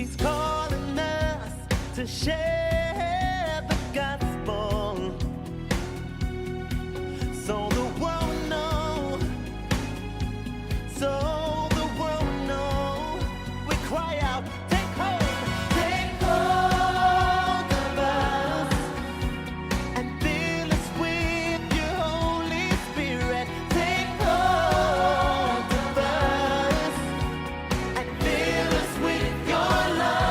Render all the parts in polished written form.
He's calling us to share the gospel, so the world know, so the world know. We cry out, take hold of us, and fill us with your Holy Spirit. Take hold of us, and fill us with your love.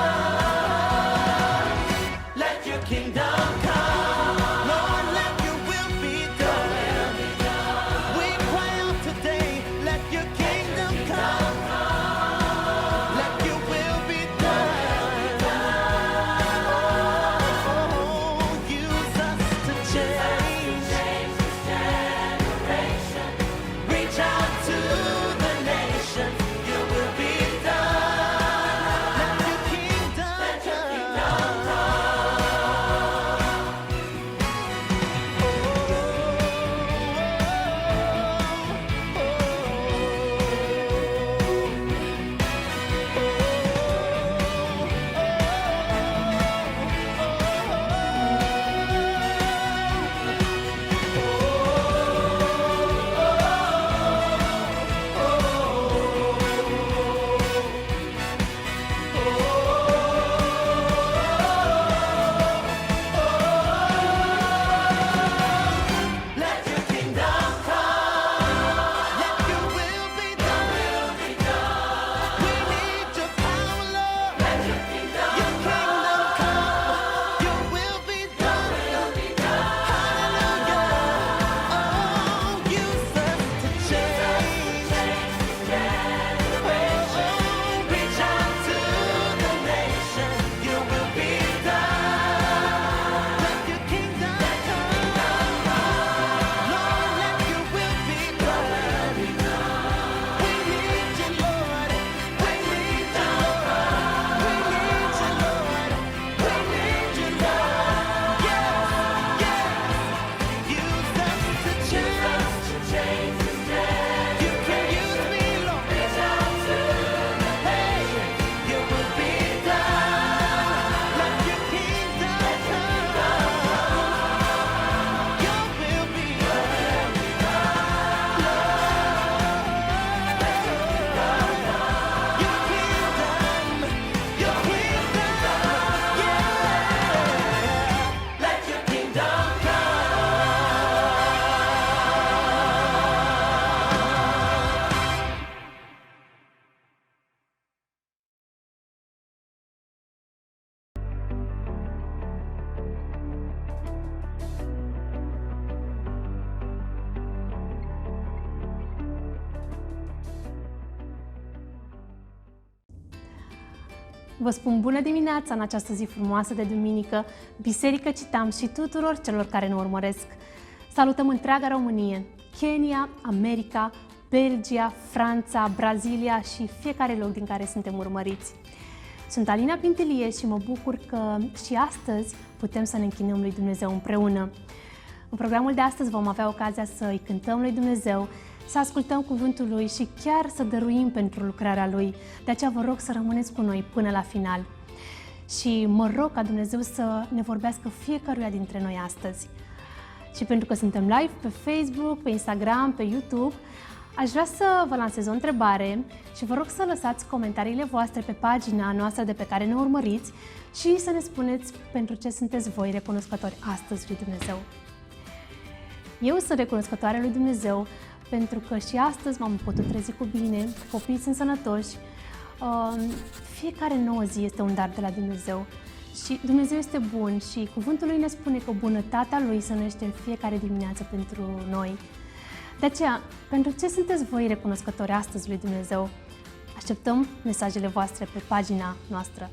Let your kingdom come, Lord, let your will be done. We cry out today, let your kingdom come, let your will be done. Oh, use us to change this generation. Reach out to the nations, your will be done. Let your kingdom Let your kingdom come, let your will be done. We need your power, Lord. Let your kingdom come, your will be done. Hallelujah. Oh, use us to change this generation. Reach out to the nations, your will be done. Let your kingdom come, Lord, let your will be done. We need you, Lord. We need you, Lord. We need you, Lord. We need you, Lord. Yes, yes. Use us to change this generation. You can use me, Lord. Reach out to the nations. Your will be done. Let your kingdom come. Your will be done. Your kingdom, yeah. Let your kingdom Vă spun bună dimineața în această zi frumoasă de duminică, Biserică Citam și tuturor celor care ne urmăresc. Salutăm întreaga Românie, Kenya, America, Belgia, Franța, Brazilia și fiecare loc din care suntem urmăriți. Sunt Alina Pintilie și mă bucur că și astăzi putem să ne închinăm lui Dumnezeu împreună. În programul de astăzi vom avea ocazia să îi cântăm lui Dumnezeu, să ascultăm cuvântul Lui și chiar să dăruim pentru lucrarea Lui. De aceea vă rog să rămâneți cu noi până la final. Și mă rog ca Dumnezeu să ne vorbească fiecăruia dintre noi astăzi. Și pentru că suntem live pe Facebook, pe Instagram, pe YouTube, aș vrea să vă lansez o întrebare și vă rog să lăsați comentariile voastre pe pagina noastră de pe care ne urmăriți și să ne spuneți pentru ce sunteți voi recunoscători astăzi lui Dumnezeu. Eu sunt recunoscătoare lui Dumnezeu pentru că și astăzi m-am putut trezi cu bine, copiii sunt sănătoși. Fiecare nouă zi este un dar de la Dumnezeu și Dumnezeu este bun și cuvântul Lui ne spune că bunătatea Lui se năște în fiecare dimineață pentru noi. De aceea, pentru ce sunteți voi recunoscători astăzi lui Dumnezeu? Așteptăm mesajele voastre pe pagina noastră.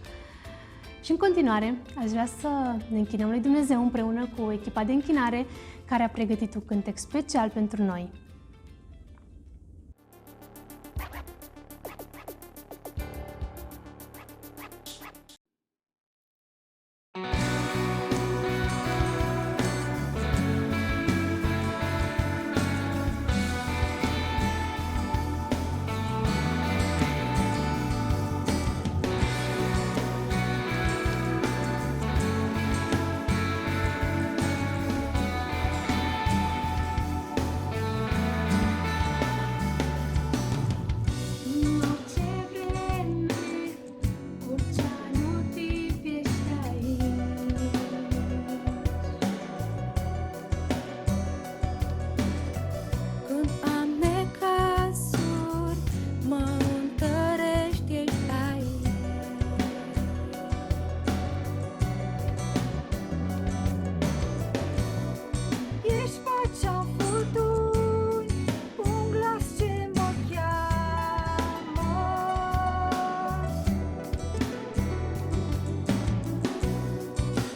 Și în continuare, aș vrea să ne închinăm lui Dumnezeu împreună cu echipa de închinare care a pregătit un cântec special pentru noi.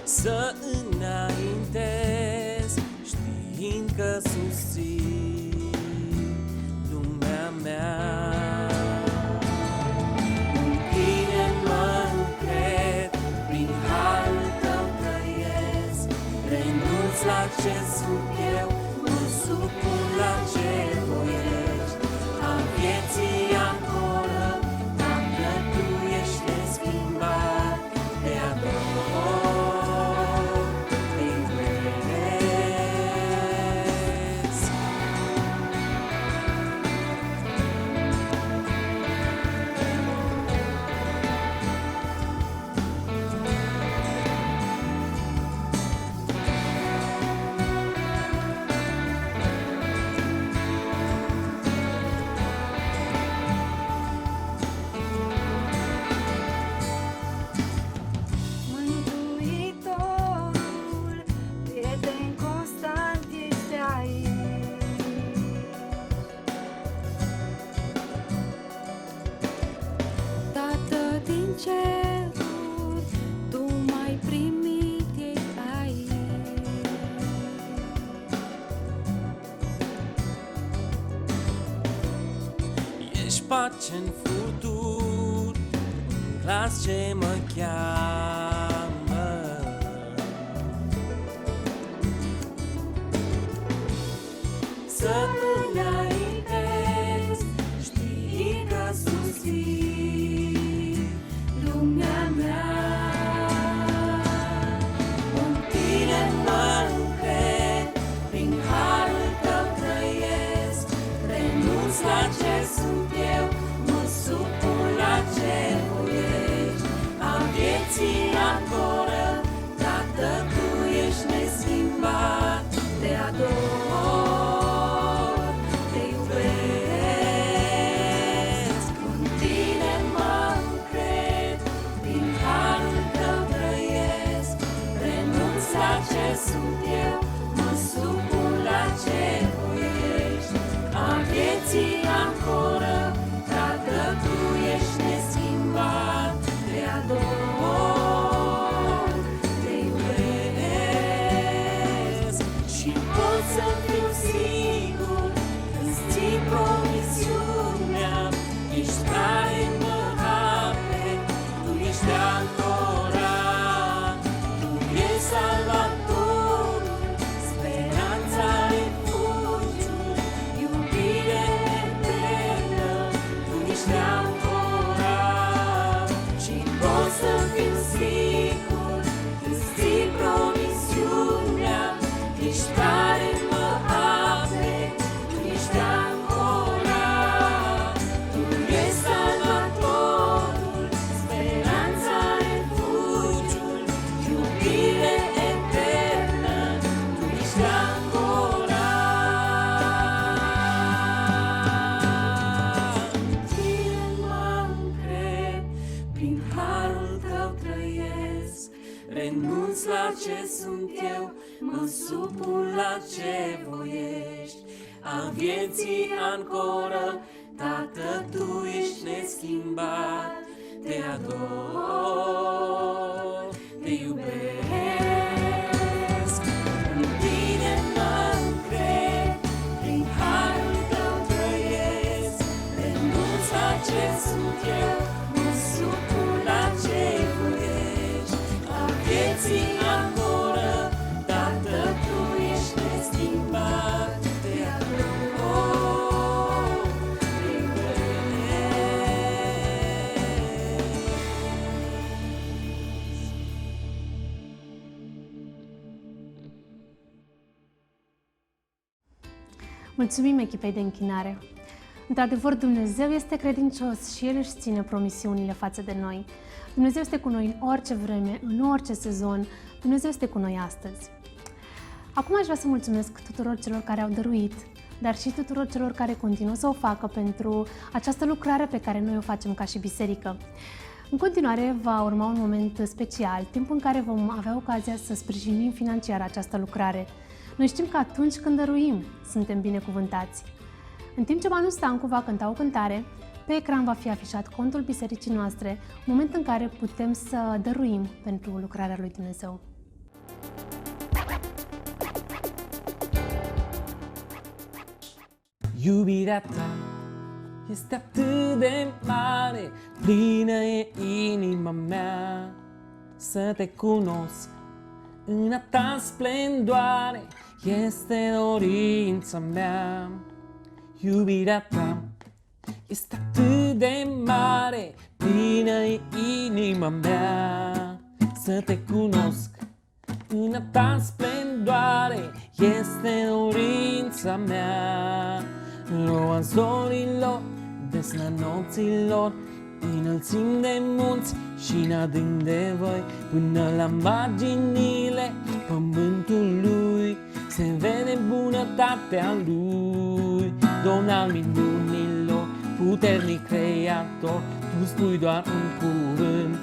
să înaintez, știind că susțin lumea mea. În tine mă încred, prin harul tău trăiesc, renunț la ce sunt eu, mă supun la ce voiești. Am vieții ancoră, dacă tu ești neschimbat, te ador, te iubesc. Mântuitorul, prieten constant ești aici. Tată din ceruri, tu m-ai primit, ești aici. Ești pace în furturi, un glas ce mă cheamă. Să înaintez, știi că susțin lumea mea. În tine mă încred, prin harul tău trăiesc, renunț la ce sunt eu, mă supun la ce voiești. Am vieții ancoră, Tată, tu ești neschimbat, te ador, te iubesc. În tine mă încred, prin harul tău trăiesc, renunț la ce sunt eu, mă supun la ce voiești. Am vieții ancoră, Tată, tu ești neschimbat, te ador, te iubesc. Și pot să fiu sigur, îți ții promisiunea, ești care mă ape, tu ești ancora, tu ești salvatorul, speranța refugiul, iubire eternă, tu ești ancora. Și pot să fiu sigur, îți ții promisiunea, ești care mă ape, tu ești ancora, tu ești salvatorul, speranța refugiul, iubire eternă, tu ești ancora. În tine mă încred, prin harul tău trăiesc, renunț la ce sunt eu, mă supun la ce voiești. Am vieții ancoră, Tată, tu ești neschimbat, te ador, te iubesc. În tine mă încred, prin harul tău trăiesc, renunț la ce sunt eu, mă supun la ce voiești. Am vieții ancoră, Tată, tu ești neschimbat, te ador, te iubesc. Mulțumim echipei de închinare! Într-adevăr, Dumnezeu este credincios și El își ține promisiunile față de noi. Dumnezeu este cu noi în orice vreme, în orice sezon. Dumnezeu este cu noi astăzi. Acum aș vrea să mulțumesc tuturor celor care au dăruit, dar și tuturor celor care continuă să o facă pentru această lucrare pe care noi o facem ca și biserică. În continuare va urma un moment special, timp în care vom avea ocazia să sprijinim financiar această lucrare. Noi știm că atunci când dăruim, suntem binecuvântați. În timp ce Manu Stancu va cânta o cântare, pe ecran va fi afișat contul bisericii noastre, moment în care putem să dăruim pentru lucrarea lui Dumnezeu. Iubirea ta este atât de mare, plină e inima mea să te cunosc. În a ta splendoare este dorința mea. Iubirea ta este atât de mare, plină e inima mea să te cunosc. În a ta splendoare este dorința mea. Roa zorilor, desna nopților, înălțim de munți și în adânc de voi, până la marginile pământului se vede bunătatea lui. Domn al minunilor, puternic creator, tu spui doar un cuvânt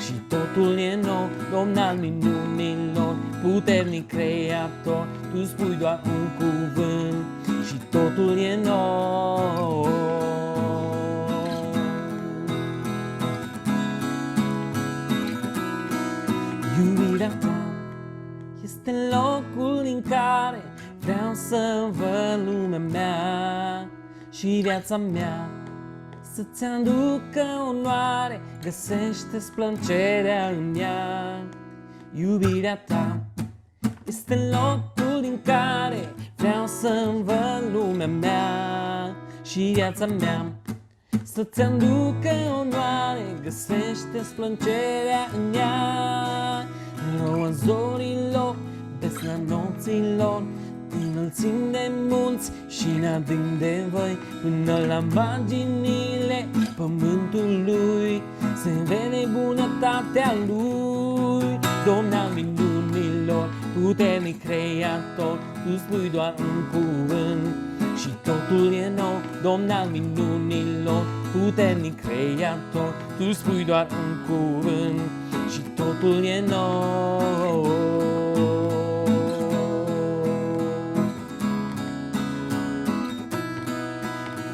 și totul e nou. Domn al minunilor, puternic creator, tu spui doar un cuvânt și totul e nou. Iubirea ta este locul în care vreau să văd lumea mea și viața mea să-ți aducă onoare, găsește-ți plăcerea în ea. Iubirea ta este locul în care vreau să văd lumea mea și viața mea să-ți aducă onoare, găsește-ți plăcerea în ea. Roa zorilor, desna nopților, înălțim de munți și în adânc de voi, până la marginile pământului se vede bunătatea lui. Domn al minunilor, puternic creator, tu spui doar un cuvânt și totul e nou. Domn al minunilor, puternic creator, tu spui doar un cuvânt și totul e nou.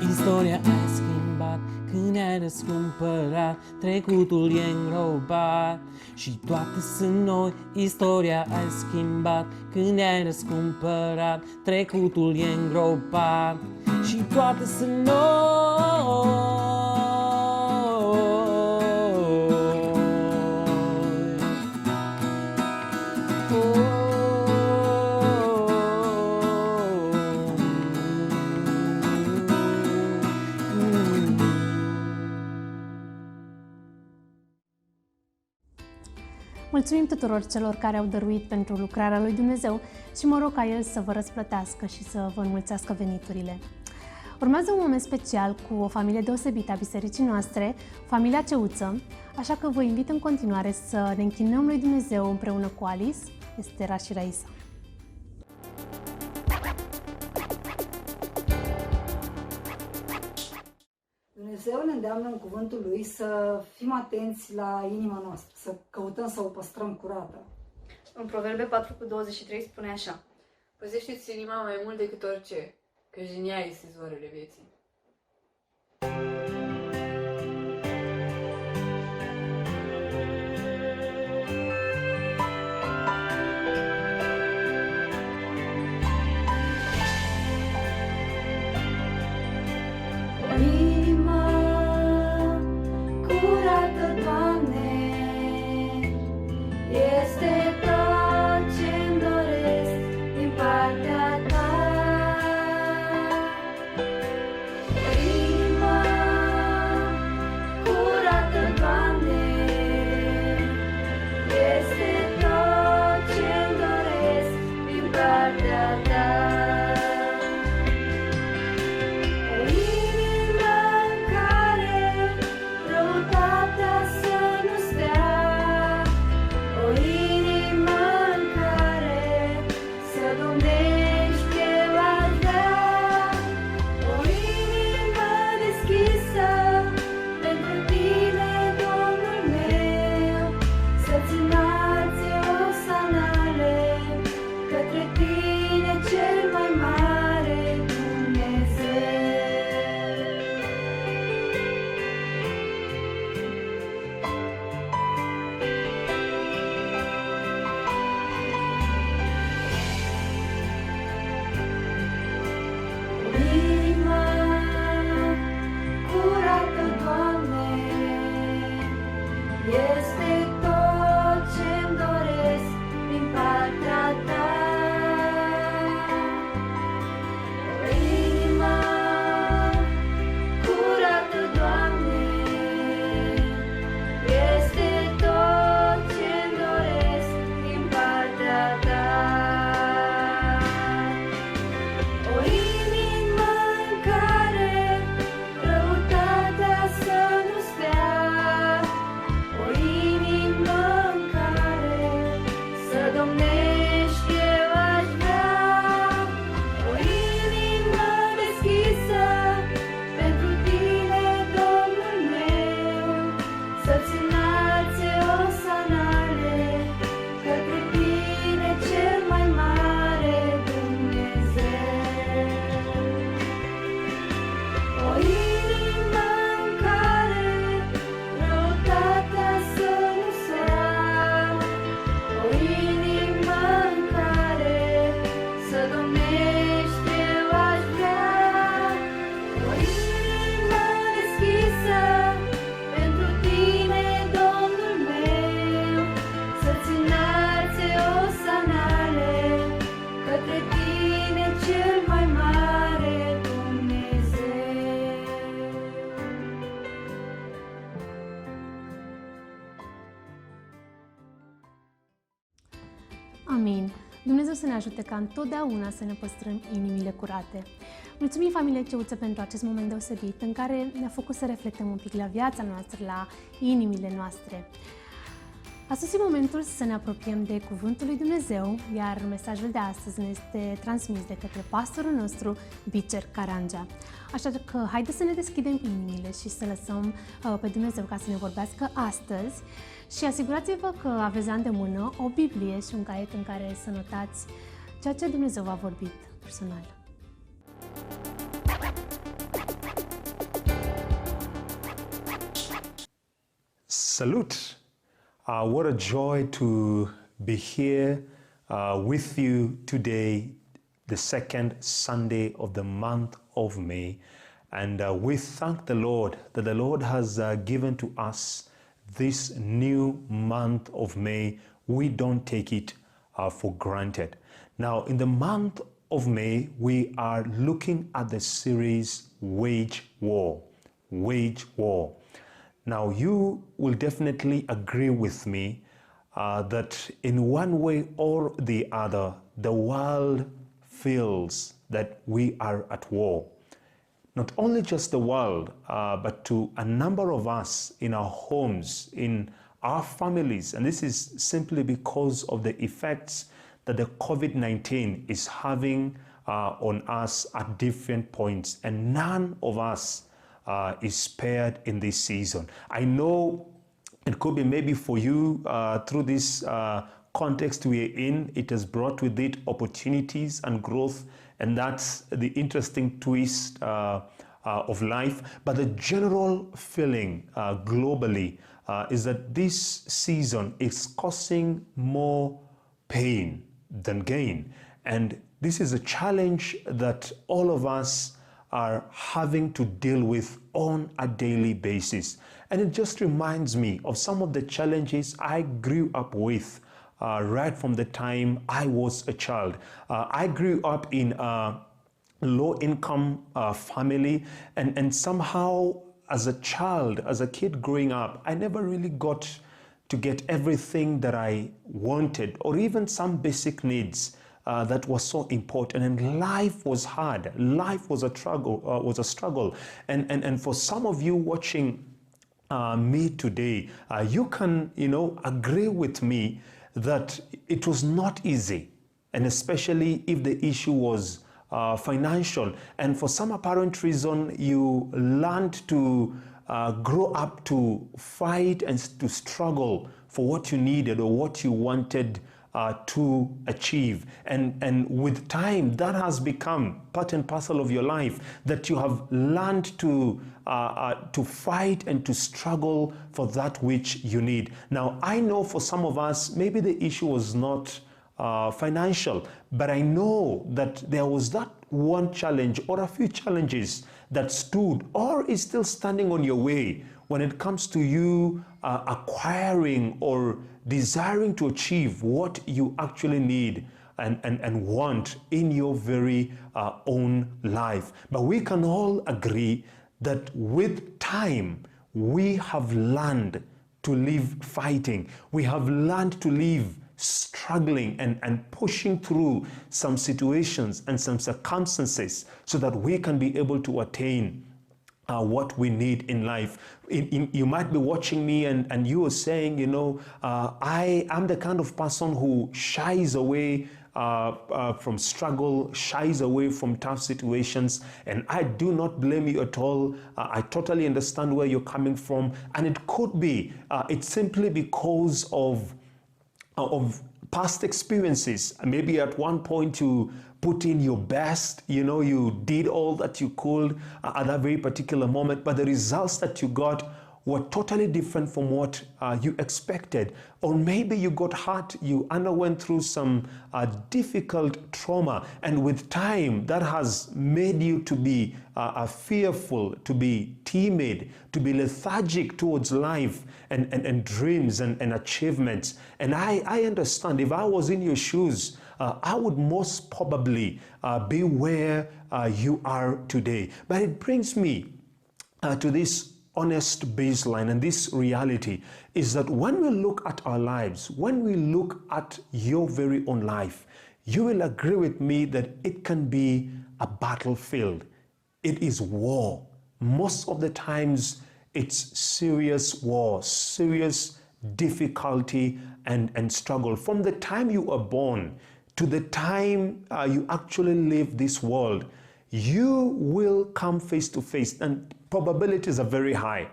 Istoria ai schimbat când ai răscumpărat, trecutul e îngropat și toate sunt noi. Istoria ai schimbat când ai răscumpărat, trecutul e îngropat și toate sunt noi. Mulțumim tuturor celor care au dăruit pentru lucrarea lui Dumnezeu și mă rog ca El să vă răsplătească și să vă înmulțească veniturile. Urmează un moment special cu o familie deosebită a bisericii noastre, familia Ceuță, așa că vă invit în continuare să ne închinăm lui Dumnezeu împreună cu Alice, Estera și Raisa. Dumnezeu ne îndeamnă în cuvântul Lui să fim atenți la inima noastră, să căutăm să o păstrăm curată. În Proverbe 4:23 spune așa: Păzește-ți inima mai mult decât orice, căci din ea este izvorele vieții. Inima curată, Doamne, este tot ce-mi doresc din partea Ta. Amin. Dumnezeu să ne ajute ca întotdeauna să ne păstrăm inimile curate. Mulțumim familiei Ceuță pentru acest moment deosebit în care ne-a făcut să reflectăm un pic la viața noastră, la inimile noastre. A sosit momentul să ne apropiem de Cuvântul lui Dumnezeu, iar mesajul de astăzi ne este transmis de către pastorul nostru, Bicer Carangea. Așa că haideți să ne deschidem inimile și să lăsăm pe Dumnezeu ca să ne vorbească astăzi și asigurați-vă că aveți la îndemână o Biblie și un caiet în care să notați ceea ce Dumnezeu v-a vorbit personal. Salute! What a joy to be here with you today, the second Sunday of the month of May. And we thank the Lord that the Lord has given to us this new month of May. We don't take it for granted. Now, in the month of May, we are looking at the series Wage War. Wage War. Now, you will definitely agree with me that in one way or the other, the world feels that we are at war. Not only just the world, but to a number of us in our homes, in our families. And this is simply because of the effects that the COVID-19 is having on us at different points. And none of us is spared in this season. I know it could be maybe for you through this context we're in, it has brought with it opportunities and growth, and that's the interesting twist of life. But the general feeling globally is that this season is causing more pain than gain. And this is a challenge that all of us are having to deal with on a daily basis. And it just reminds me of some of the challenges I grew up with right from the time I was a child. I grew up in a low-income family, and somehow as a child, as a kid growing up, I never really got to get everything that I wanted, or even some basic needs that was so important. And life was hard. Life was a struggle. And for some of you watching me today, you can, agree with me that it was not easy, and especially if the issue was financial. And for some apparent reason, you learned to grow up to fight and to struggle for what you needed or what you wanted to achieve. And with time, that has become part and parcel of your life, that you have learned to fight and to struggle for that which you need. Now, I know for some of us, maybe the issue was not financial, but I know that there was that one challenge or a few challenges that stood or is still standing on your way when it comes to you acquiring or desiring to achieve what you actually need and want in your very own life. But we can all agree that with time, we have learned to live fighting. We have learned to live struggling and pushing through some situations and some circumstances so that we can be able to attain what we need in life. You might be watching me and you are saying, I am the kind of person who shies away from struggle, shies away from tough situations, and I do not blame you at all. I totally understand where you're coming from, and it could be, it's simply because of past experiences. Maybe at one point you put in your best, you did all that you could at that very particular moment, but the results that you got were totally different from what you expected. Or maybe you got hurt, you underwent through some difficult trauma, and with time that has made you to be fearful, to be timid, to be lethargic towards life and dreams and achievements. And I understand, if I was in your shoes, I would most probably be where you are today. But it brings me to this honest baseline and this reality is that when we look at our lives, when we look at your very own life, you will agree with me that it can be a battlefield. It is war. Most of the times it's serious war, serious difficulty and struggle. From the time you are born to the time you actually leave this world, you will come face to face, and probabilities are very high.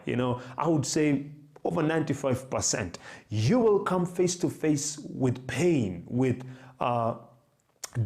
I would say over 95%. You will come face to face with pain, with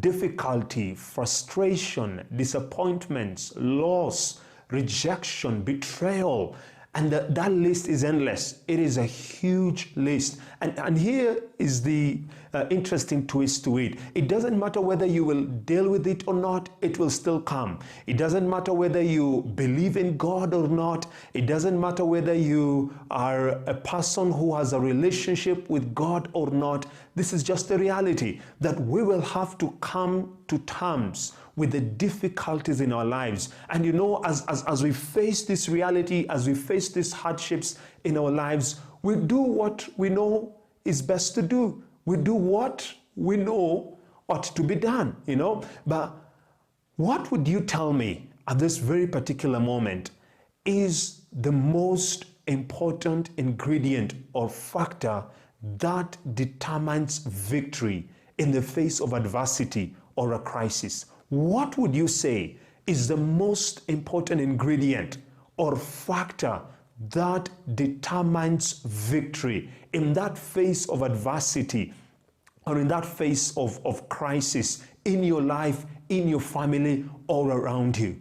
difficulty, frustration, disappointments, loss, rejection, betrayal. And that list is endless. It is a huge list. And here is the interesting twist to it. It doesn't matter whether you will deal with it or not, it will still come. It doesn't matter whether you believe in God or not. It doesn't matter whether you are a person who has a relationship with God or not. This is just the reality that we will have to come to terms with the difficulties in our lives. And as we face this reality, as we face these hardships in our lives, we do what we know is best to do. We do what we know ought to be done, But what would you tell me at this very particular moment is the most important ingredient or factor that determines victory in the face of adversity or a crisis? What would you say is the most important ingredient or factor that determines victory in that phase of adversity or in that phase of crisis in your life, in your family, all around you?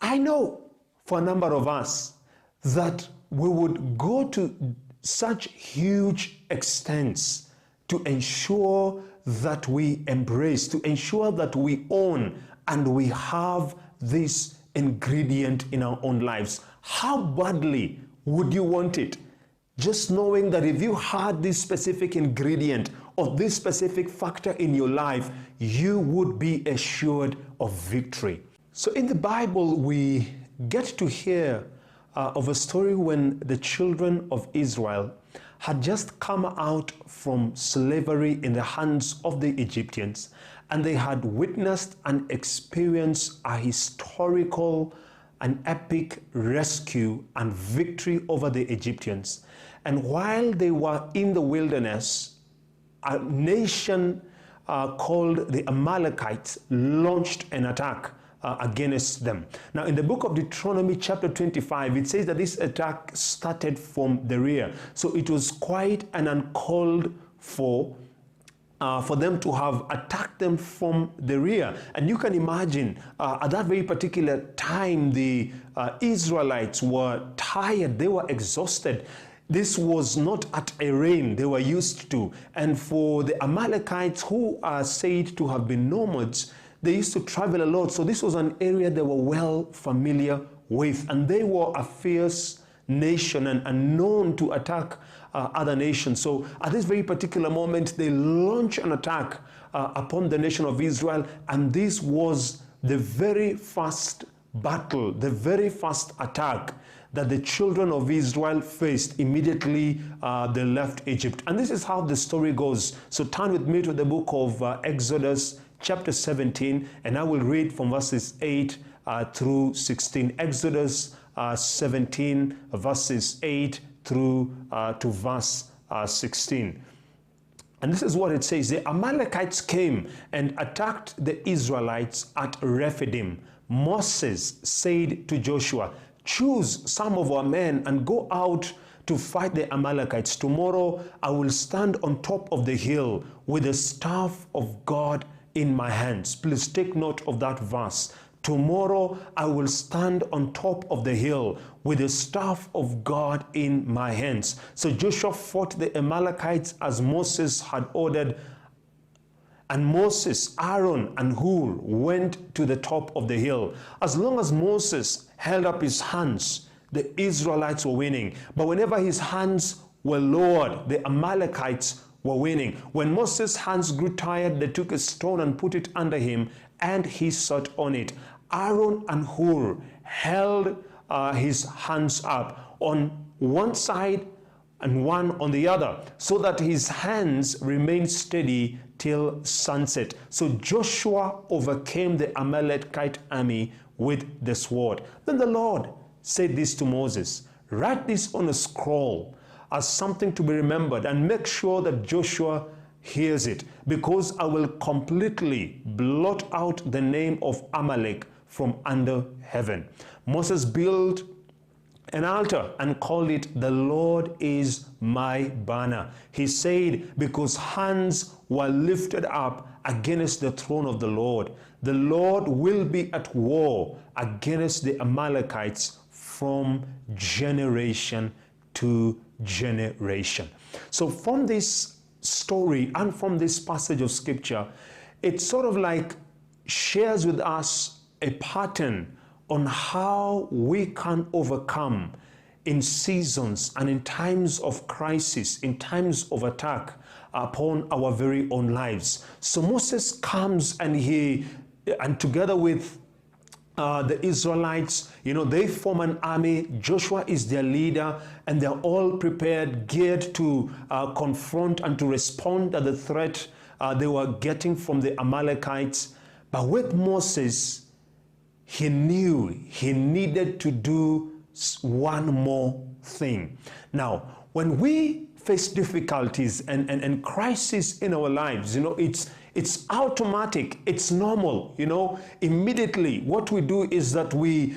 I know for a number of us that we would go to such huge extents to ensure that we embrace, to ensure that we own and we have this ingredient in our own lives. How badly would you want it? Just knowing that if you had this specific ingredient or this specific factor in your life, you would be assured of victory. So in the Bible, we get to hear of a story when the children of Israel had just come out from slavery in the hands of the Egyptians, and they had witnessed and experienced a historical and epic rescue and victory over the Egyptians. And while they were in the wilderness, a nation called the Amalekites launched an attack against them. Now, in the book of Deuteronomy chapter 25, it says that this attack started from the rear. So it was quite an uncalled for them to have attacked them from the rear. And you can imagine at that very particular time, the Israelites were tired, they were exhausted. This was not at a reign they were used to. And for the Amalekites, who are said to have been nomads, they used to travel a lot. So this was an area they were well familiar with. And they were a fierce nation and known to attack other nations. So at this very particular moment, they launched an attack upon the nation of Israel. And this was the very first battle, the very first attack that the children of Israel faced immediately they left Egypt. And this is how the story goes. So turn with me to the book of Exodus chapter 17, and I will read from verses 8 through 16. Exodus 17, verses 8 through to verse 16. And this is what it says. The Amalekites came and attacked the Israelites at Rephidim. Moses said to Joshua, "Choose some of our men and go out to fight the Amalekites. Tomorrow I will stand on top of the hill with the staff of God in my hands." Please take note of that verse. Tomorrow I will stand on top of the hill with the staff of God in my hands. So Joshua fought the Amalekites as Moses had ordered. And Moses, Aaron, and Hur went to the top of the hill. As long as Moses held up his hands, the Israelites were winning. But whenever his hands were lowered, the Amalekites were winning. When Moses' hands grew tired, they took a stone and put it under him, and he sat on it. Aaron and Hur held his hands up on one side and one on the other, so that his hands remained steady till sunset. So Joshua overcame the Amalekite army with the sword. Then the Lord said this to Moses, write this on a scroll as something to be remembered, and make sure that Joshua hears it, because I will completely blot out the name of Amalek from under heaven. Moses built an altar and called it, the Lord is my banner. He said, because hands were lifted up against the throne of the Lord will be at war against the Amalekites from generation to generation. So from this story and from this passage of scripture, it sort of like shares with us a pattern on how we can overcome in seasons and in times of crisis, in times of attack upon our very own lives. So Moses comes and together with the Israelites, they form an army. Joshua is their leader, and they're all prepared, geared to confront and to respond to the threat they were getting from the Amalekites. But with Moses, he knew he needed to do one more thing. Now, when we face difficulties and crisis in our lives, it's automatic, it's normal, Immediately, what we do is that we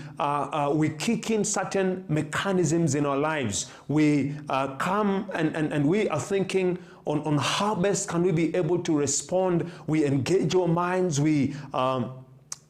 kick in certain mechanisms in our lives. We come and we are thinking on how best can we be able to respond. We engage our minds, we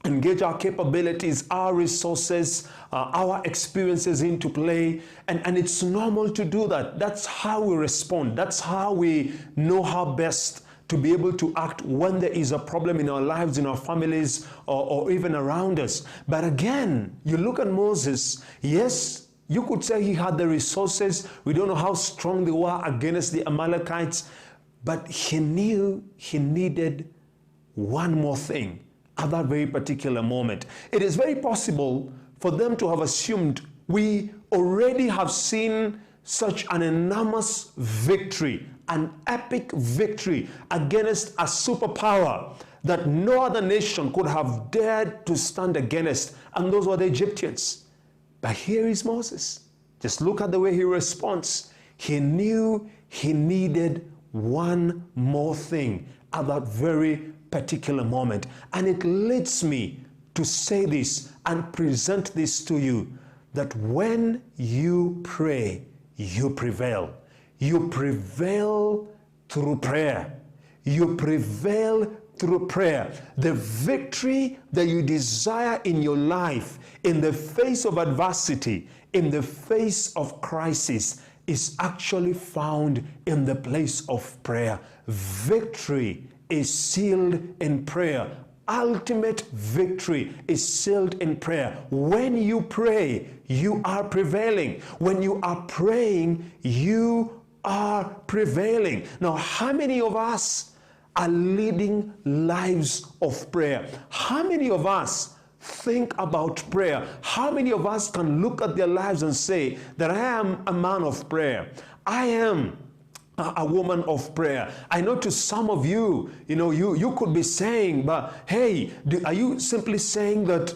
engage our capabilities, our resources, our experiences into play, and it's normal to do that. That's how we respond. That's how we know how best to be able to act when there is a problem in our lives, in our families, or even around us. But again, you look at Moses, yes, you could say he had the resources. We don't know how strong they were against the Amalekites, but he knew he needed one more thing at that very particular moment. It is very possible for them to have assumed we already have seen such an enormous victory, an epic victory against a superpower that no other nation could have dared to stand against, and those were the Egyptians. But here is Moses. Just look at the way he responds. He knew he needed one more thing at that very particular moment. And it leads me to say this and present this to you, that when you pray, you prevail. You prevail through prayer. You prevail through prayer. The victory that you desire in your life, in the face of adversity, in the face of crisis, is actually found in the place of prayer. Victory is sealed in prayer. Ultimate victory is sealed in prayer. When you pray, you are prevailing. When you are praying, you are prevailing. Now, how many of us are leading lives of prayer? How many of us think about prayer? How many of us can look at their lives and say that I am a man of prayer? I am a woman of prayer. I know to some of you, you could be saying, but hey, are you simply saying that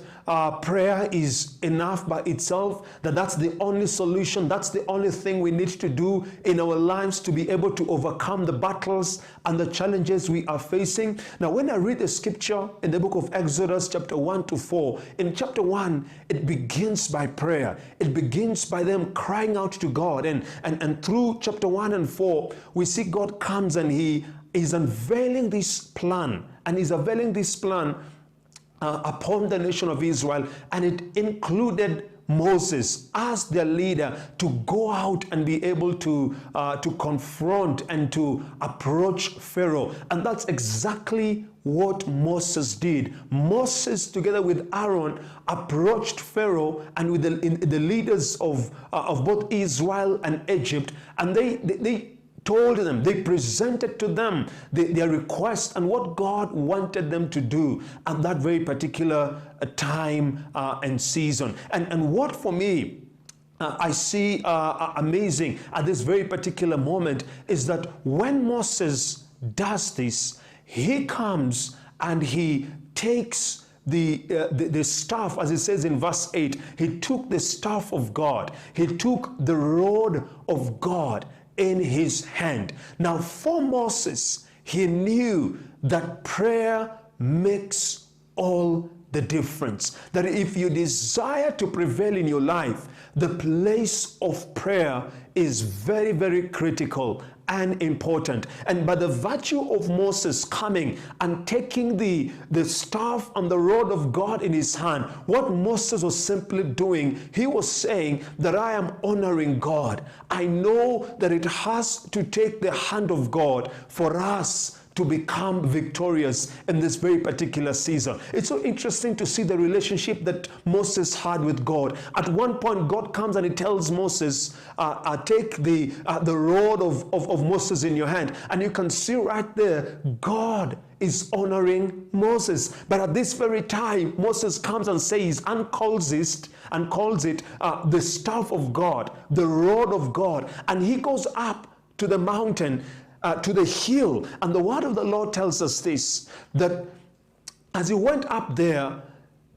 prayer is enough by itself, that's the only solution, that's the only thing we need to do in our lives to be able to overcome the battles and the challenges we are facing? Now, when I read the scripture in the book of Exodus chapter 1 to 4, in chapter 1, it begins by prayer. It begins by them crying out to God, and through chapter 1 and 4, we see God comes and he is unveiling this plan, and he's unveiling this plan upon the nation of Israel, and it included Moses as their leader to go out and be able to confront and to approach Pharaoh. And that's exactly what Moses did. Moses, together with Aaron, approached Pharaoh and with the leaders of both Israel and Egypt, and they told them, they presented to them their request and what God wanted them to do at that very particular time and season. And what for me, I see amazing at this very particular moment is that when Moses does this, he comes and he takes the staff, as it says in verse 8, he took the staff of God, he took the rod of God in his hand. Now for Moses, he knew that prayer makes all the difference. That if you desire to prevail in your life, the place of prayer is very, very critical and important. And by the virtue of Moses coming and taking the staff and the rod of God in his hand, what Moses was simply doing, he was saying that I am honoring God. I know that it has to take the hand of God for us to become victorious in this very particular season. It's so interesting to see the relationship that Moses had with God. At one point, God comes and he tells Moses, take the rod of Moses in your hand. And you can see right there, God is honoring Moses. But at this very time, Moses comes and says and calls it the staff of God, the rod of God. And he goes up to the mountain, to the hill. And the word of the Lord tells us this, that as he went up there,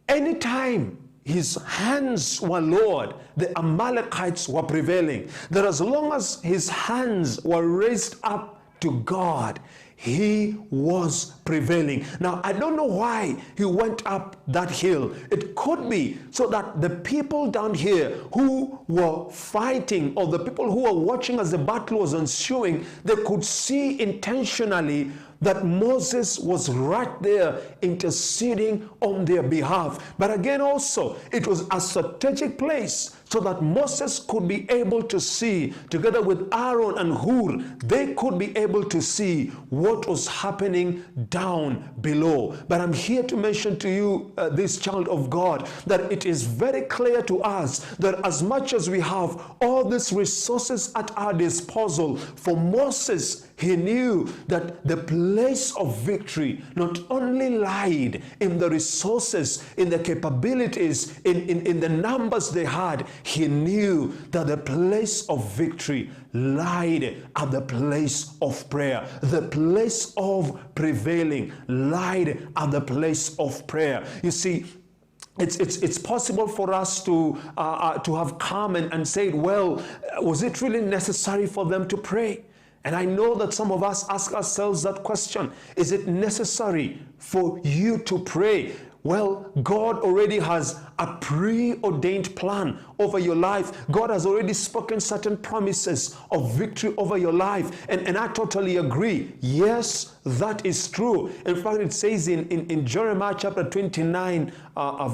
anytime his hands were lowered, the Amalekites were prevailing. That as long as his hands were raised up to God, he was prevailing. Now, I don't know why he went up that hill. It could be so that the people down here who were fighting, or the people who were watching as the battle was ensuing, they could see intentionally that Moses was right there interceding on their behalf. But again also, it was a strategic place so that Moses could be able to see, together with Aaron and Hur, they could be able to see what was happening down below. But I'm here to mention to you, this child of God, that it is very clear to us that as much as we have all these resources at our disposal, for Moses, he knew that the place of victory not only lied in the resources, in the capabilities, in the numbers they had. He knew that the place of victory lied at the place of prayer. The place of prevailing lied at the place of prayer. You see, it's possible for us to have come and said, well, was it really necessary for them to pray? And I know that some of us ask ourselves that question. Is it necessary for you to pray? Well, God already has a preordained plan over your life. God has already spoken certain promises of victory over your life. And I totally agree. Yes, that is true. In fact, it says in Jeremiah chapter 29,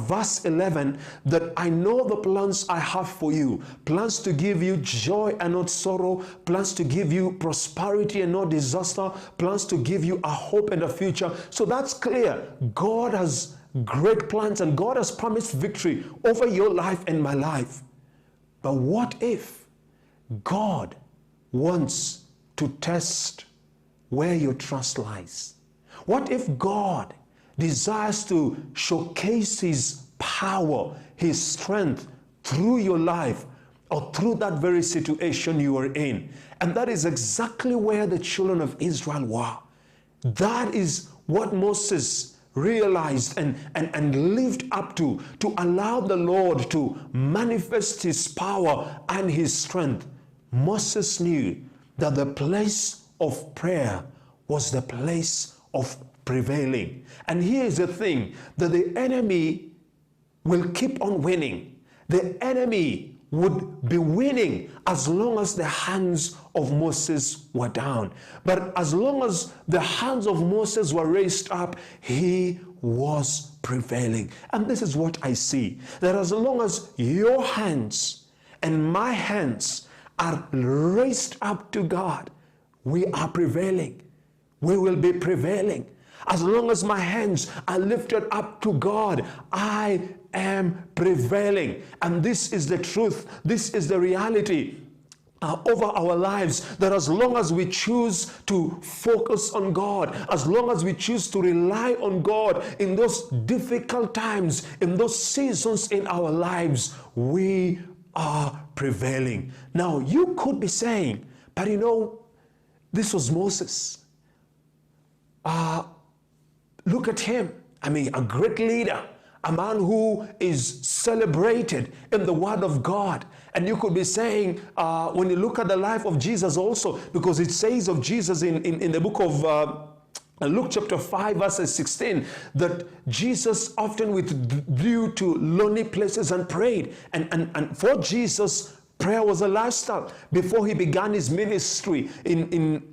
verse 11, that I know the plans I have for you. Plans to give you joy and not sorrow. Plans to give you prosperity and not disaster. Plans to give you a hope and a future. So that's clear. God has great plans and God has promised victory over your life and my life. But what if God wants to test where your trust lies? What if God desires to showcase his power, his strength through your life or through that very situation you are in? And that is exactly where the children of Israel were. That is what Moses realized and lived up to allow the Lord to manifest his power and his strength. Moses knew that the place of prayer was the place of prevailing. And here is the thing, that the enemy will keep on winning. The enemy would be winning as long as the hands of Moses were down. But as long as the hands of Moses were raised up, he was prevailing. And this is what I see, that as long as your hands and my hands are raised up to God, we are prevailing. We will be prevailing. As long as my hands are lifted up to God, I am prevailing. And this is the truth. This is the reality. over our lives, that as long as we choose to focus on God, as long as we choose to rely on God in those difficult times, in those seasons in our lives, we are prevailing. Now, you could be saying, but you know, this was Moses. Look at him. I mean, a great leader, a man who is celebrated in the Word of God. And you could be saying, when you look at the life of Jesus also, because it says of Jesus in the book of Luke chapter 5 verses 16, that Jesus often withdrew to lonely places and prayed. And for Jesus, prayer was a lifestyle. Before he began his ministry in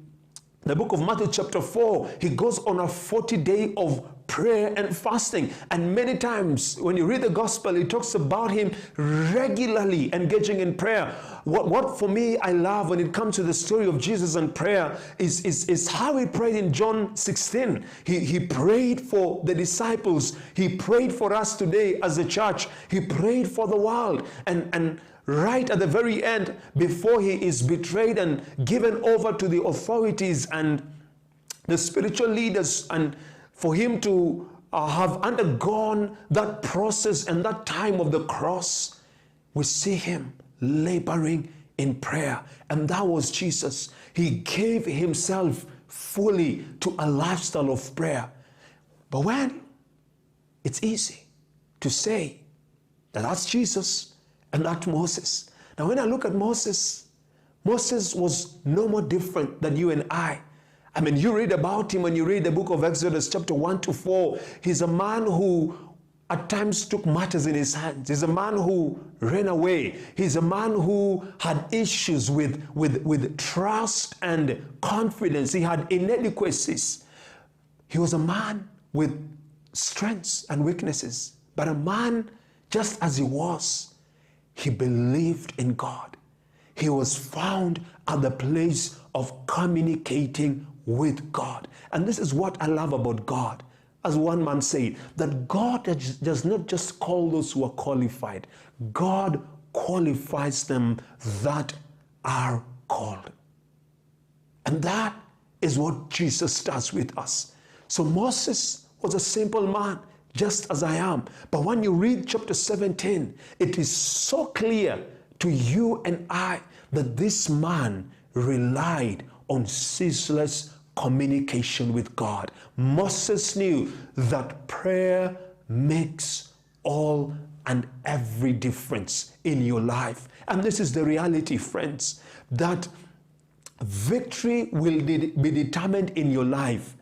the book of Matthew chapter 4, he goes on a 40-day of prayer and fasting. And many times when you read the gospel, it talks about him regularly engaging in prayer. What for me I love when it comes to the story of Jesus and prayer is how he prayed in John 16. He prayed for the disciples. He prayed for us today as a church. He prayed for the world. And right at the very end, before he is betrayed and given over to the authorities and the spiritual leaders, and for him to have undergone that process and that time of the cross, we see him laboring in prayer. And that was Jesus. He gave himself fully to a lifestyle of prayer. But when it's easy to say that that's Jesus and that's Moses. Now, when I look at Moses, Moses was no more different than you and I. I mean, you read about him when you read the book of Exodus chapter 1 to 4. He's a man who at times took matters in his hands. He's a man who ran away. He's a man who had issues with trust and confidence. He had inadequacies. He was a man with strengths and weaknesses, but a man just as he was. He believed in God. He was found at the place of communicating with God. And this is what I love about God. As one man said, that God does not just call those who are qualified. God qualifies them that are called. And that is what Jesus does with us. So Moses was a simple man, just as I am. But when you read chapter 17, it is so clear to you and I that this man relied on ceaseless communication with God. Moses knew that prayer makes all and every difference in your life. And this is the reality, friends, that victory will be determined in your life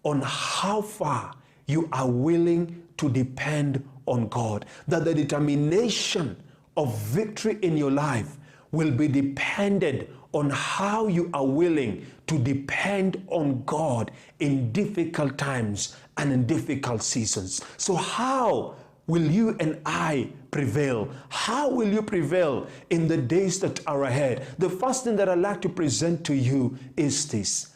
on how far you are willing to depend on God. That the determination of victory in your life will be dependent on how you are willing to depend on God in difficult times and in difficult seasons. So how will you and I prevail? How will you prevail in the days that are ahead? The first thing that I'd like to present to you is this: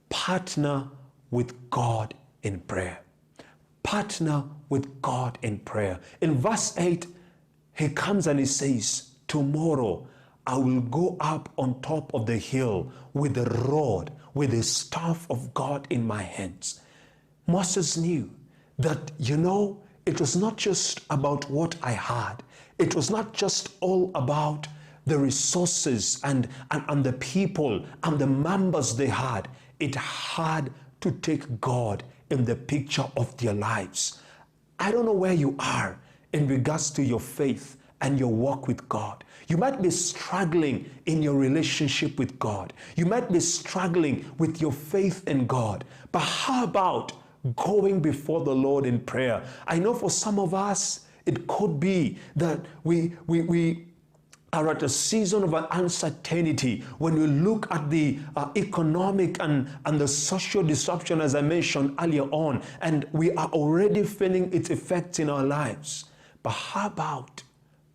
partner with God in prayer. Partner with God in prayer. In verse 8, he comes and he says, tomorrow I will go up on top of the hill with the rod, with the staff of God in my hands. Moses knew that, it was not just about what I had. It was not just all about the resources and the people and the members they had. It had to take God in the picture of their lives. I don't know where you are in regards to your faith and your walk with God. You might be struggling in your relationship with God. You might be struggling with your faith in God. But how about going before the Lord in prayer? I know for some of us, it could be that we are at a season of uncertainty when we look at the economic and the social disruption, as I mentioned earlier on, and we are already feeling its effects in our lives. But how about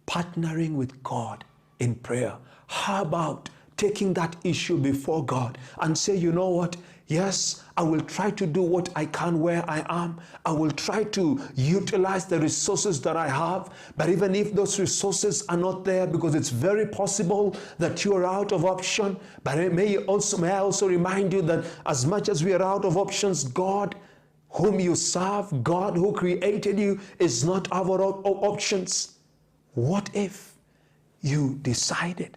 partnering with God in prayer? How about taking that issue before God and say, you know what? Yes, I will try to do what I can where I am. I will try to utilize the resources that I have. But even if those resources are not there, because it's very possible that you are out of option, but may I also remind you that as much as we are out of options, God whom you serve, God who created you, is not our options. What if you decided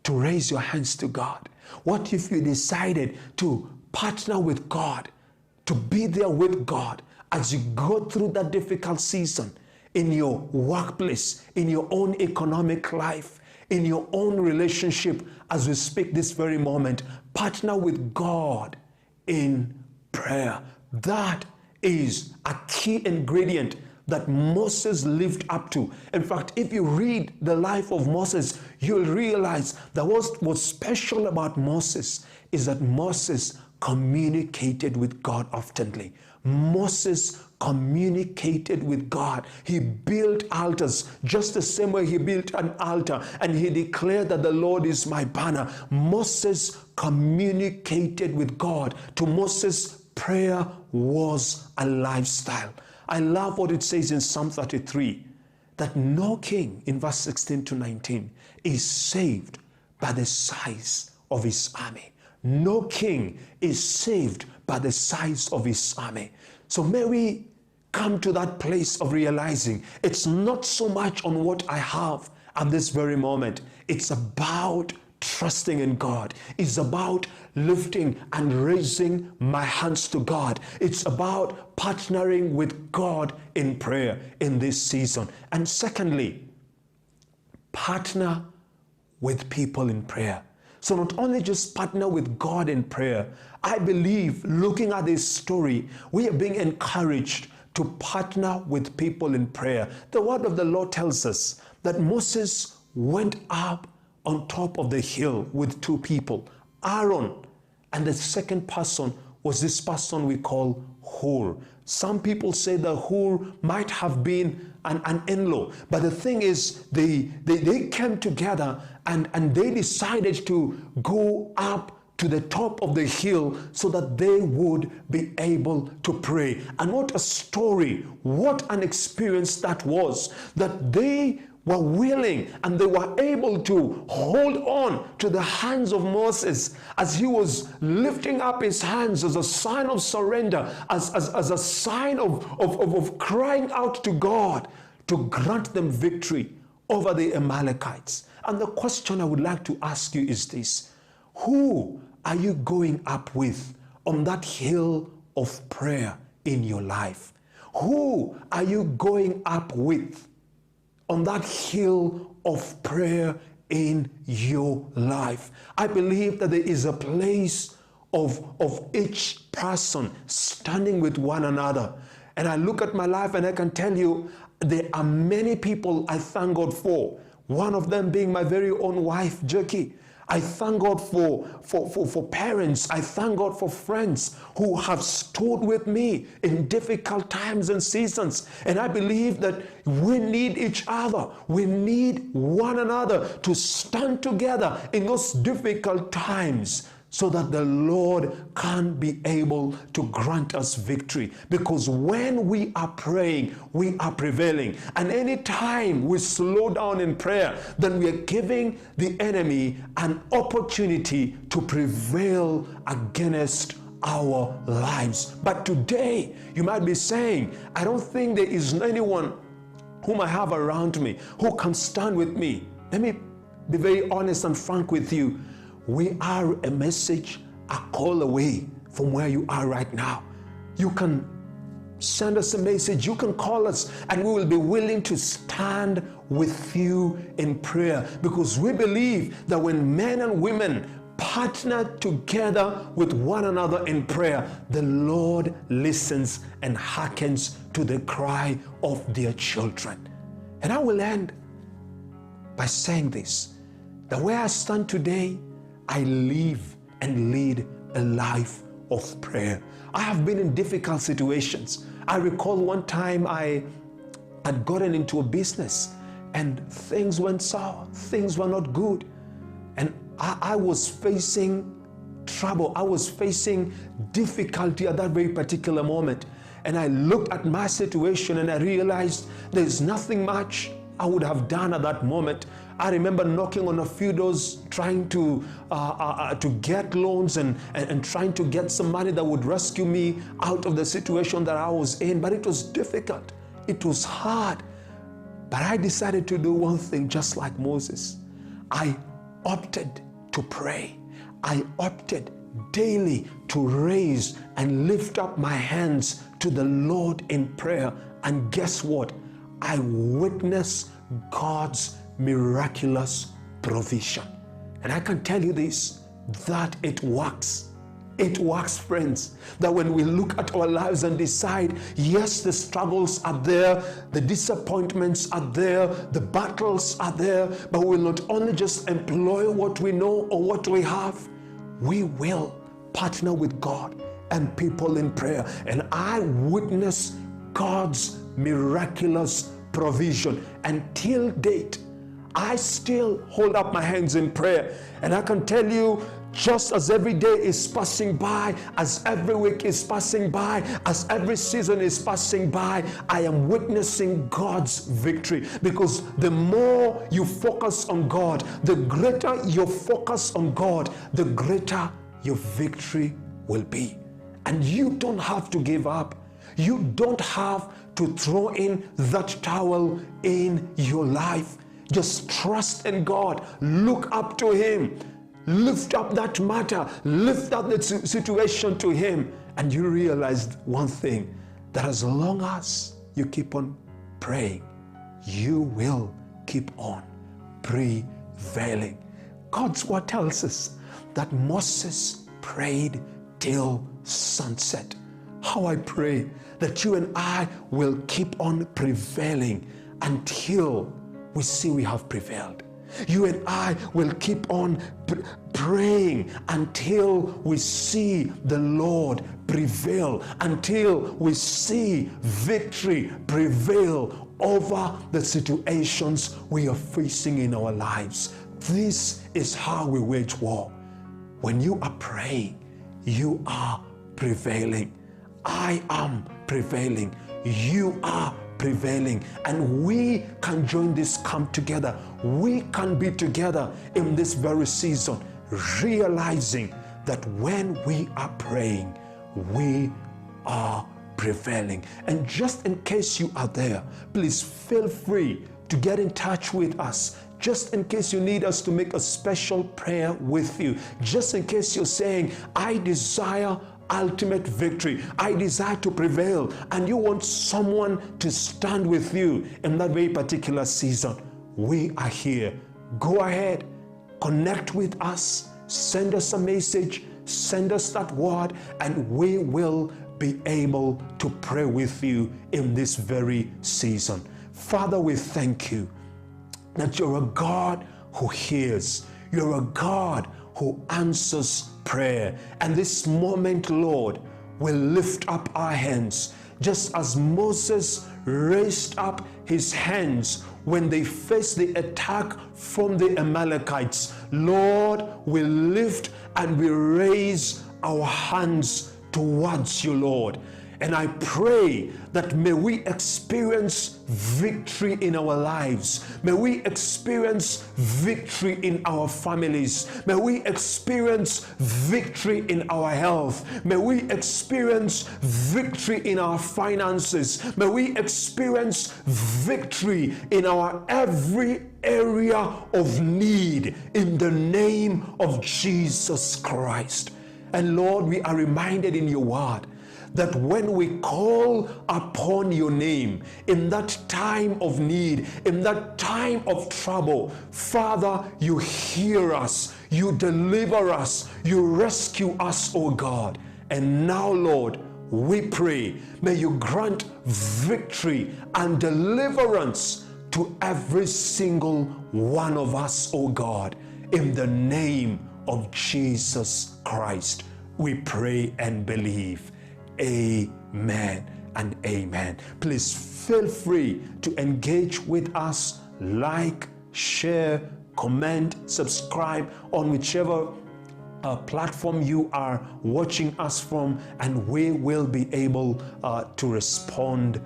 to raise your hands to God? What if you decided to partner with God, to be there with God as you go through that difficult season in your workplace, in your own economic life, in your own relationship as we speak this very moment? Partner with God in prayer. That is a key ingredient that Moses lived up to. In fact, if you read the life of Moses, you'll realize that what was special about Moses is that Moses communicated with God oftenly. Moses communicated with God. He built altars just the same way he built an altar, and he declared that the Lord is my banner. Moses communicated with God. To Moses, prayer was a lifestyle. I love what it says in Psalm 33, that no king, in verse 16 to 19, is saved by the size of his army. No king is saved by the size of his army. So may we come to that place of realizing it's not so much on what I have at this very moment. It's about trusting in God. It's about lifting and raising my hands to God. It's about partnering with God in prayer in this season. And secondly, partner with people in prayer. So not only just partner with God in prayer, I believe, looking at this story, we are being encouraged to partner with people in prayer. The word of the Lord tells us that Moses went up on top of the hill with two people, Aaron, and the second person was this person we call Hur. Some people say that Hur might have been an in-law, but the thing is, they came together and they decided to go up to the top of the hill so that they would be able to pray. And what a story, what an experience that was, that they were willing and they were able to hold on to the hands of Moses as he was lifting up his hands as a sign of surrender, as a sign of crying out to God to grant them victory over the Amalekites. And the question I would like to ask you is this: who are you going up with on that hill of prayer in your life? Who are you going up with on that hill of prayer in your life? I believe that there is a place of each person standing with one another. And I look at my life and I can tell you there are many people I thank God for. One of them being my very own wife, Jackie. I thank God for parents. I thank God for friends who have stood with me in difficult times and seasons. And I believe that we need each other. We need one another to stand together in those difficult times so that the Lord can be able to grant us victory. Because when we are praying, we are prevailing. And anytime we slow down in prayer, then we are giving the enemy an opportunity to prevail against our lives. But today, you might be saying, I don't think there is anyone whom I have around me who can stand with me. Let me be very honest and frank with you. We are a message, a call away from where you are right now. You can send us a message, you can call us, and we will be willing to stand with you in prayer, because we believe that when men and women partner together with one another in prayer, the Lord listens and hearkens to the cry of their children. And I will end by saying this, that where I stand today, I live and lead a life of prayer. I have been in difficult situations. I recall one time I had gotten into a business and things went sour. Things were not good. And I was facing trouble. I was facing difficulty at that very particular moment. And I looked at my situation and I realized there's nothing much I would have done at that moment. I remember knocking on a few doors, trying to get loans and trying to get some money that would rescue me out of the situation that I was in. But it was difficult. It was hard. But I decided to do one thing, just like Moses. I opted to pray. I opted daily to raise and lift up my hands to the Lord in prayer. And guess what? I witnessed God's miraculous provision. And I can tell you this, that it works. It works, friends, that when we look at our lives and decide, yes, the struggles are there, the disappointments are there, the battles are there, but we'll not only just employ what we know or what we have, we will partner with God and people in prayer. And I witness God's miraculous provision. Until date, I still hold up my hands in prayer. And I can tell you, just as every day is passing by, as every week is passing by, as every season is passing by, I am witnessing God's victory. Because the more you focus on God, the greater your focus on God, the greater your victory will be. And you don't have to give up. You don't have to throw in that towel in your life. Just trust in God. Look up to Him. Lift up that matter. Lift up the situation to Him. And you realize one thing, that as long as you keep on praying, you will keep on prevailing. God's word tells us that Moses prayed till sunset. How I pray that you and I will keep on prevailing until we see we have prevailed. You and I will keep on praying until we see the Lord prevail, until we see victory prevail over the situations we are facing in our lives. This is how we wage war. When you are praying, you are prevailing. I am prevailing. You are prevailing. And we can join this camp together. We can be together in this very season, realizing that when we are praying, we are prevailing. And just in case you are there, please feel free to get in touch with us. Just in case you need us to make a special prayer with you. Just in case you're saying, I desire ultimate victory. I desire to prevail. And you want someone to stand with you in that very particular season. We are here. Go ahead. Connect with us. Send us a message. Send us that word. And we will be able to pray with you in this very season. Father, we thank you that you're a God who hears. You're a God who answers prayer. And this moment, Lord, we'll lift up our hands, just as Moses raised up his hands when they faced the attack from the Amalekites. Lord, we lift and we raise our hands towards you, Lord. And I pray that may we experience victory in our lives. May we experience victory in our families. May we experience victory in our health. May we experience victory in our finances. May we experience victory in our every area of need in the name of Jesus Christ. And Lord, we are reminded in your word that when we call upon your name in that time of need, in that time of trouble, Father, you hear us, you deliver us, you rescue us, oh God. And now, Lord, we pray, may you grant victory and deliverance to every single one of us, oh God. In the name of Jesus Christ, we pray and believe. Amen and amen. Please feel free to engage with us, like, share, comment, subscribe on whichever platform you are watching us from, and we will be able to respond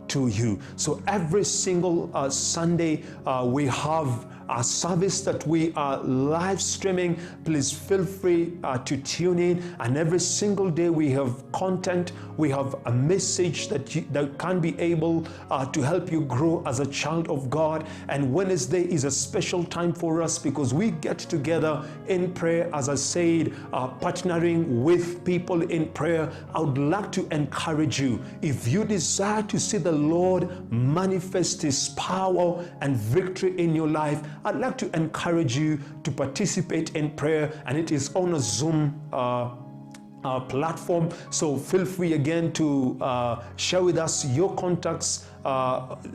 to you. So every single Sunday we have a service that we are live streaming. Please feel free to tune in, and every single day we have content, we have a message that can be able to help you grow as a child of God. And Wednesday is a special time for us because we get together in prayer, as I said, partnering with people in prayer. I would like to encourage you, if you desire to see the Lord manifest His power and victory in your life, I'd like to encourage you to participate in prayer, and it is on a Zoom platform. So feel free again to share with us your contacts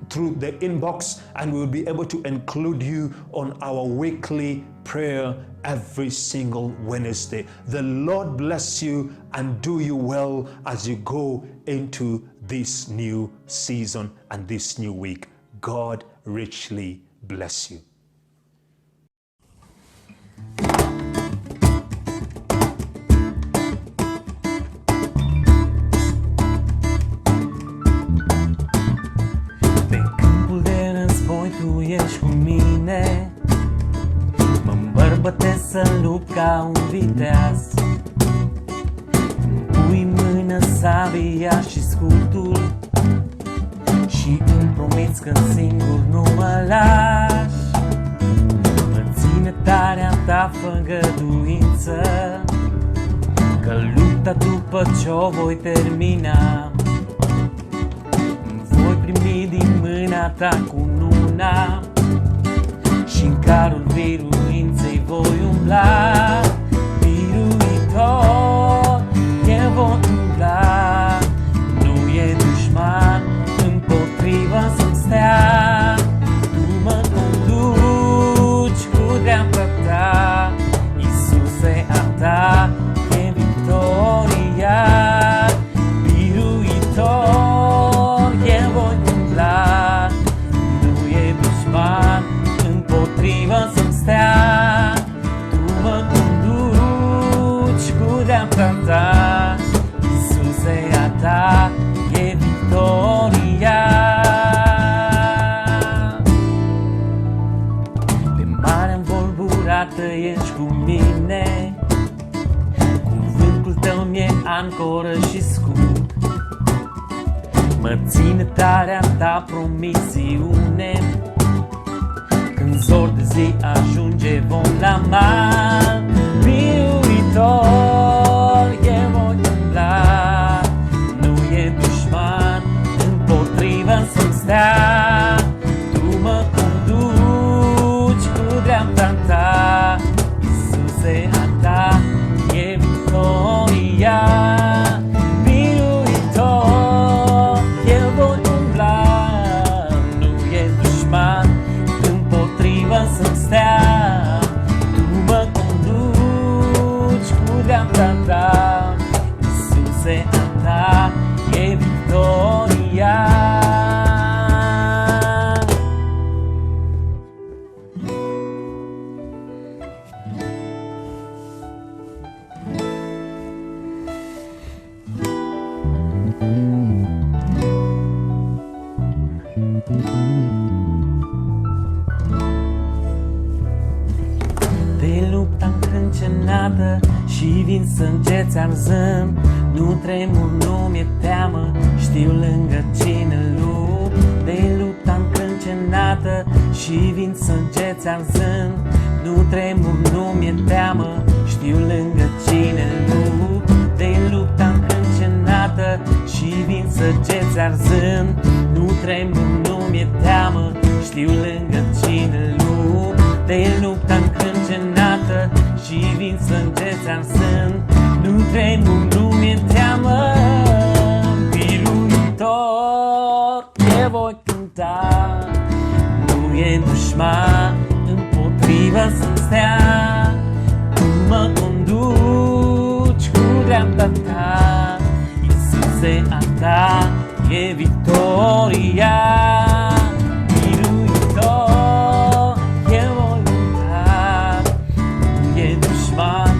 through the inbox, and we will be able to include you on our weekly prayer every single Wednesday. The Lord bless you and do you well as you go into this new season and this new week. God richly bless you. Pe câmpul de război tu ești cu mine, mă îmbărbătesc să lupt ca un viteaz. Îmi pui în mână sabia și scutul și îmi promiți că singur nu mă lași. Mă ține tarea ta făgăduință, că lupta după ce-o voi termina, voi primi din mâna ta cununa și în carul biruinței voi umbla. Biruitor, eu voi umbla, nu e dușman împotriva să-mi stea. Tu mă conduci cu dreapta ta, Iisuse, a ta e victoria. Biruitor, eu voi umbla, nu e dușman împotriva să-mi stea. Tu mă conduci cu dreapta ta, Iisuse, a ta e victoria. Pe marea învolburată ești cu mine, cuvântul tău mi-e ancoră și scut. Mă ține tarea ta promisiune, când zor de zi ajunge vom la mal. Biruitor, eu voi umbla, nu e dușman împotriva să-mi stea. Tu mă conduci cu dreapta ta, Iisuse, a ta e victoria. Biruitor, eu voi umbla, nu e dușman împotriva să-mi stea. Tu mă conduci cu dreapta ta, Iisuse, a ta e victoria. De lupta încrâncenată și vin sângeți arzând, nu tremur, nu mi-e teamă, știu lângă cine lupt. De lupta încrâncenată și vin sângeți arzând, nu tremur, nu mi-e teamă, știu lângă cine lupt. De lupta încrâncenată și vin sângeți arzând, nu tremur, nu mi-e teamă, știu lângă cine lupt. De lupta încrâncenată și vin sângeți arzând, nu tremur, nu mi-e teamă. Biruitor, eu voi cânta, nu e dușman împotriva să-mi stea. Tu mă conduci cu dreapta ta, Iisuse, a ta e victoria. Biruitor, eu voi umbla, nu e dușman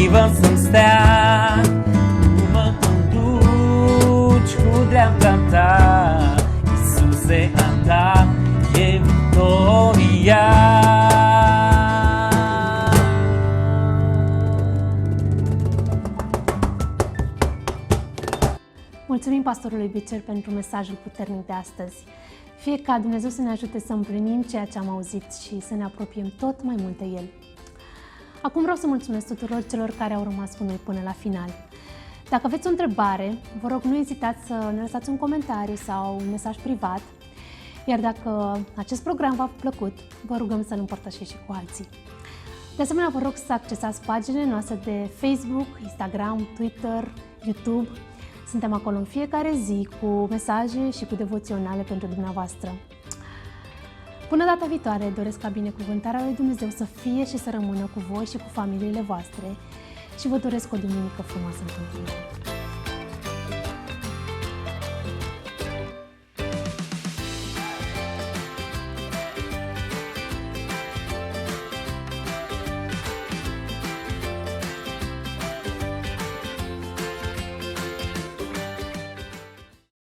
motivă să-mi stea. Tu mă conduci cu dreapta ta, Iisuse, a ta e victoria. Mulțumim pastorului Bicer pentru mesajul puternic de astăzi. Fie ca Dumnezeu să ne ajute să împlinim ceea ce am auzit și să ne apropiem tot mai mult de El. Acum vreau să mulțumesc tuturor celor care au rămas cu noi până la final. Dacă aveți o întrebare, vă rog nu ezitați să ne lăsați un comentariu sau un mesaj privat. Iar dacă acest program v-a plăcut, vă rugăm să-l împărtășiți și cu alții. De asemenea, vă rog să accesați paginile noastre de Facebook, Instagram, Twitter, YouTube. Suntem acolo în fiecare zi cu mesaje și cu devoționale pentru dumneavoastră. Până data viitoare, doresc ca binecuvântarea lui Dumnezeu să fie și să rămână cu voi și cu familiile voastre și vă doresc o duminică frumoasă în continuare.